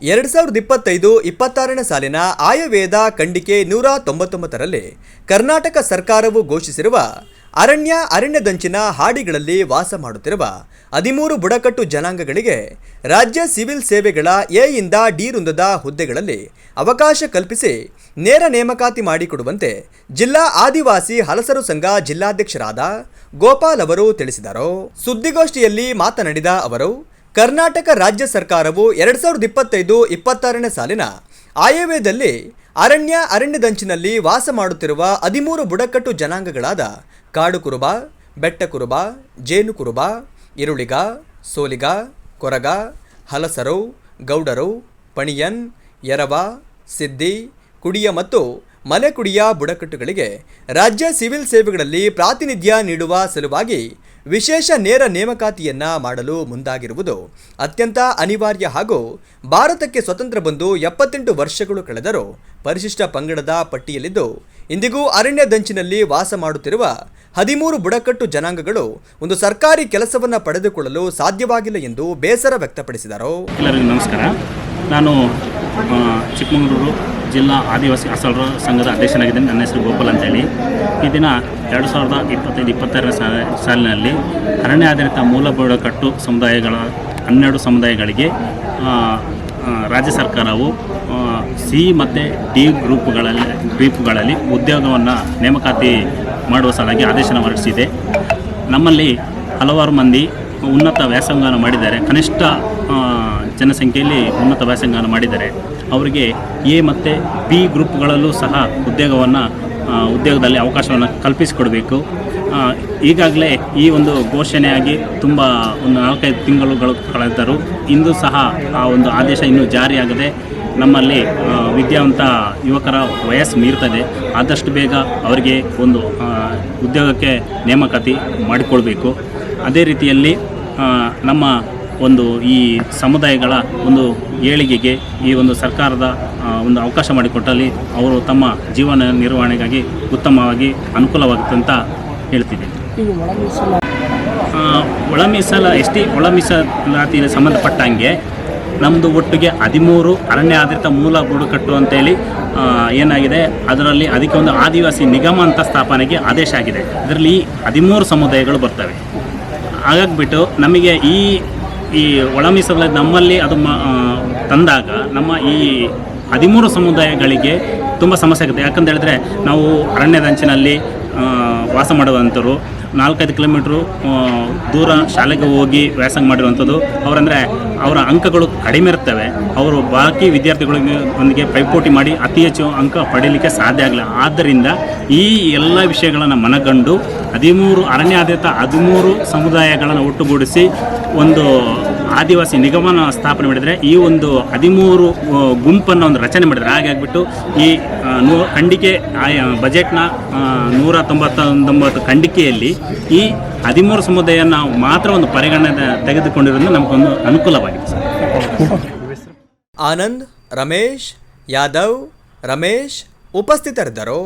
2025-26ನೇ ಸಾಲಿನ ಆಯವ್ಯಯದ ಖಂಡಿಕೆ 199ರಲ್ಲಿ ಕರ್ನಾಟಕ ಸರ್ಕಾರವು ಘೋಷಿಸಿರುವ ಅರಣ್ಯದಂಚಿನ ಹಾಡಿಗಳಲ್ಲಿ ವಾಸ ಮಾಡುತ್ತಿರುವ 13 ಬುಡಕಟ್ಟು ಜನಾಂಗಗಳಿಗೆ ರಾಜ್ಯ ಸಿವಿಲ್ ಸೇವೆಗಳ ಎ ಇಂದ ಡಿ ವೃಂದದ ಹುದ್ದೆಗಳಲ್ಲಿ ಅವಕಾಶ ಕಲ್ಪಿಸಿ ನೇರ ನೇಮಕಾತಿ ಮಾಡಿಕೊಡುವಂತೆ ಜಿಲ್ಲಾ ಆದಿವಾಸಿ ಹಲಸರು ಸಂಘ ಜಿಲ್ಲಾಧ್ಯಕ್ಷರಾದ ಗೋಪಾಲ್ ಅವರು ತಿಳಿಸಿದರು. ಸುದ್ದಿಗೋಷ್ಠಿಯಲ್ಲಿ ಮಾತನಾಡಿದ ಅವರು, ಕರ್ನಾಟಕ ರಾಜ್ಯ ಸರ್ಕಾರವು 2025-26ನೇ ಸಾಲಿನ ಆಯವ್ಯಯದಲ್ಲಿ ಅರಣ್ಯದಂಚಿನಲ್ಲಿ ವಾಸ ಮಾಡುತ್ತಿರುವ 13 ಬುಡಕಟ್ಟು ಜನಾಂಗಗಳಾದ ಕಾಡು ಕುರುಬ, ಬೆಟ್ಟ ಕುರುಬ, ಜೇನು ಕುರುಬ, ಇರುಳಿಗ, ಸೋಲಿಗ, ಕೊರಗ, ಹಲಸರು, ಗೌಡರು, ಪಣಿಯನ್, ಎರವ, ಸಿದ್ದಿ, ಕುಡಿಯ ಮತ್ತು ಮಲೆಕುಡಿಯ ಬುಡಕಟ್ಟುಗಳಿಗೆ ರಾಜ್ಯ ಸಿವಿಲ್ ಸೇವೆಗಳಲ್ಲಿ ಪ್ರಾತಿನಿಧ್ಯ ನೀಡುವ ಸಲುವಾಗಿ ವಿಶೇಷ ನೇರ ನೇಮಕಾತಿಯನ್ನ ಮಾಡಲು ಮುಂದಾಗಿರುವುದು ಅತ್ಯಂತ ಅನಿವಾರ್ಯ ಹಾಗೂ ಭಾರತಕ್ಕೆ ಸ್ವತಂತ್ರ ಬಂದು 78 ವರ್ಷಗಳು ಕಳೆದರೂ ಪರಿಶಿಷ್ಟ ಪಂಗಡದ ಪಟ್ಟಿಯಲ್ಲಿದ್ದು ಇಂದಿಗೂ ಅರಣ್ಯದಂಚಿನಲ್ಲಿ ವಾಸ ಮಾಡುತ್ತಿರುವ 13 ಬುಡಕಟ್ಟು ಜನಾಂಗಗಳು ಒಂದು ಸರ್ಕಾರಿ ಕೆಲಸವನ್ನು ಪಡೆದುಕೊಳ್ಳಲು ಸಾಧ್ಯವಾಗಿಲ್ಲ ಎಂದು ಬೇಸರ ವ್ಯಕ್ತಪಡಿಸಿದರು. ಎಲ್ಲರಿಗೂ ನಮಸ್ಕಾರ. ನಾನು ಚಿಕ್ಕಮಗಳೂರು ಜಿಲ್ಲಾ ಆದಿವಾಸಿ ಹಲಸರು ಸಂಘದ ಅಧ್ಯಕ್ಷನಾಗಿದ್ದೇನೆ. ನನ್ನ ಹೆಸರು ಗೋಪಾಲ್ ಅಂತೇಳಿ. ಈ ದಿನ 2025-26ನೇ ಸಾಲಿನಲ್ಲಿ ಅರಣ್ಯಾಧಾರಿತ ಮೂಲ ಬುಡಕಟ್ಟು ಸಮುದಾಯಗಳ 12 ಸಮುದಾಯಗಳಿಗೆ ರಾಜ್ಯ ಸರ್ಕಾರವು ಸಿ ಮತ್ತು ಡಿ ಗ್ರೂಪ್ಗಳಲ್ಲಿ ಉದ್ಯೋಗವನ್ನು ನೇಮಕಾತಿ ಮಾಡುವ ಸಲುವಾಗಿ ಆದೇಶನ ಹೊರಡಿಸಿದೆ. ನಮ್ಮಲ್ಲಿ ಹಲವಾರು ಮಂದಿ ಉನ್ನತ ವ್ಯಾಸಂಗವನ್ನು ಮಾಡಿದ್ದಾರೆ. ಕನಿಷ್ಠ ಜನಸಂಖ್ಯೆಯಲ್ಲಿ ಉನ್ನತ ವ್ಯಾಸಂಗವನ್ನು ಮಾಡಿದ್ದಾರೆ. ಅವರಿಗೆ ಎ ಮತ್ತು ಬಿ ಗ್ರೂಪ್ಗಳಲ್ಲೂ ಸಹ ಉದ್ಯೋಗದಲ್ಲಿ ಅವಕಾಶವನ್ನು ಕಲ್ಪಿಸಿಕೊಡಬೇಕು. ಈಗಾಗಲೇ ಈ ಒಂದು ಘೋಷಣೆಯಾಗಿ ತುಂಬ ಒಂದು 4-5 ತಿಂಗಳುಗಳು ಕಳೆದರೂ ಇಂದು ಸಹ ಆ ಒಂದು ಆದೇಶ ಇನ್ನೂ ಜಾರಿಯಾಗದೆ ನಮ್ಮಲ್ಲಿ ವಿದ್ಯಾವಂತ ಯುವಕರ ವಯಸ್ಸು ಮೀರ್ತದೆ. ಆದಷ್ಟು ಬೇಗ ಅವರಿಗೆ ಒಂದು ಉದ್ಯೋಗಕ್ಕೆ ನೇಮಕಾತಿ ಮಾಡಿಕೊಳ್ಬೇಕು. ಅದೇ ರೀತಿಯಲ್ಲಿ ನಮ್ಮ ಒಂದು ಈ ಸಮುದಾಯಗಳ ಒಂದು ಏಳಿಗೆಗೆ ಈ ಒಂದು ಸರ್ಕಾರದ ಒಂದು ಅವಕಾಶ ಮಾಡಿಕೊಟ್ಟಲ್ಲಿ ಅವರು ತಮ್ಮ ಜೀವನ ನಿರ್ವಹಣೆಗಾಗಿ ಉತ್ತಮವಾಗಿ ಅನುಕೂಲವಾಗುತ್ತೆ ಅಂತ ಹೇಳ್ತಿದ್ದೀನಿ. ಒಳ ಮೀಸಲಾತಿಗೆ ಸಂಬಂಧಪಟ್ಟಂಗೆ ನಮ್ಮದು ಒಟ್ಟಿಗೆ 13 ಅರಣ್ಯ ಆಧಾರಿತ ಮೂಲ ಬುಡಕಟ್ಟು ಅಂತೇಳಿ ಏನಾಗಿದೆ, ಅದರಲ್ಲಿ ಅದಕ್ಕೆ ಒಂದು ಆದಿವಾಸಿ ನಿಗಮ ಅಂತ ಸ್ಥಾಪನೆಗೆ ಆದೇಶ ಆಗಿದೆ. ಇದರಲ್ಲಿ 13 ಸಮುದಾಯಗಳು ಬರ್ತವೆ. ಹಾಗಾಗಿಬಿಟ್ಟು ನಮಗೆ ಈ ಒಳ ಮೀಸಲಾತಿ ನಮ್ಮಲ್ಲಿ ಅದು ತಂದಾಗ ನಮ್ಮ ಈ 13 ಸಮುದಾಯಗಳಿಗೆ ತುಂಬ ಸಮಸ್ಯೆ ಆಗುತ್ತೆ. ಯಾಕಂತ ಹೇಳಿದ್ರೆ ನಾವು ಅರಣ್ಯದಂಚಿನಲ್ಲಿ ವಾಸ ಮಾಡುವಂಥವ್ರು 4-5 ಕಿಲೋಮೀಟ್ರು ದೂರ ಶಾಲೆಗೆ ಹೋಗಿ ವ್ಯಾಸಂಗ ಮಾಡಿರುವಂಥದ್ದು. ಅವರ ಅಂಕಗಳು ಕಡಿಮೆ ಇರ್ತವೆ. ಅವರು ಬಾಕಿ ವಿದ್ಯಾರ್ಥಿಗಳಿಗೆ ಪೈಪೋಟಿ ಮಾಡಿ ಅತಿ ಹೆಚ್ಚು ಅಂಕ ಪಡೀಲಿಕ್ಕೆ ಸಾಧ್ಯ ಆಗಲ್ಲ. ಆದ್ದರಿಂದ ಈ ಎಲ್ಲ ವಿಷಯಗಳನ್ನು ಮನಗಂಡು 13 ಅರಣ್ಯಾಧಾರಿತ 13 ಸಮುದಾಯಗಳನ್ನು ಒಟ್ಟುಗೂಡಿಸಿ ಒಂದು ಆದಿವಾಸಿ ನಿಗಮನ ಸ್ಥಾಪನೆ ಮಾಡಿದರೆ ಈ ಒಂದು 13 ಗುಂಪನ್ನು ಒಂದು ರಚನೆ ಮಾಡಿದರೆ. ಹಾಗಾಗಿಬಿಟ್ಟು ಈ ಖಂಡಿಕೆ ಬಜೆಟ್ನ 199 ಖಂಡಿಕೆಯಲ್ಲಿ ಈ 13 ಸಮುದಾಯ ನಾವು ಮಾತ್ರ ಒಂದು ಪರಿಗಣನೆ ತೆಗೆದುಕೊಂಡಿರೋದ್ರಿಂದ ನಮಗೊಂದು ಅನುಕೂಲವಾಗಿದೆ. ಆನಂದ್, ರಮೇಶ್, ಯಾದವ್, ರಮೇಶ್ ಉಪಸ್ಥಿತರಿದ್ದರು.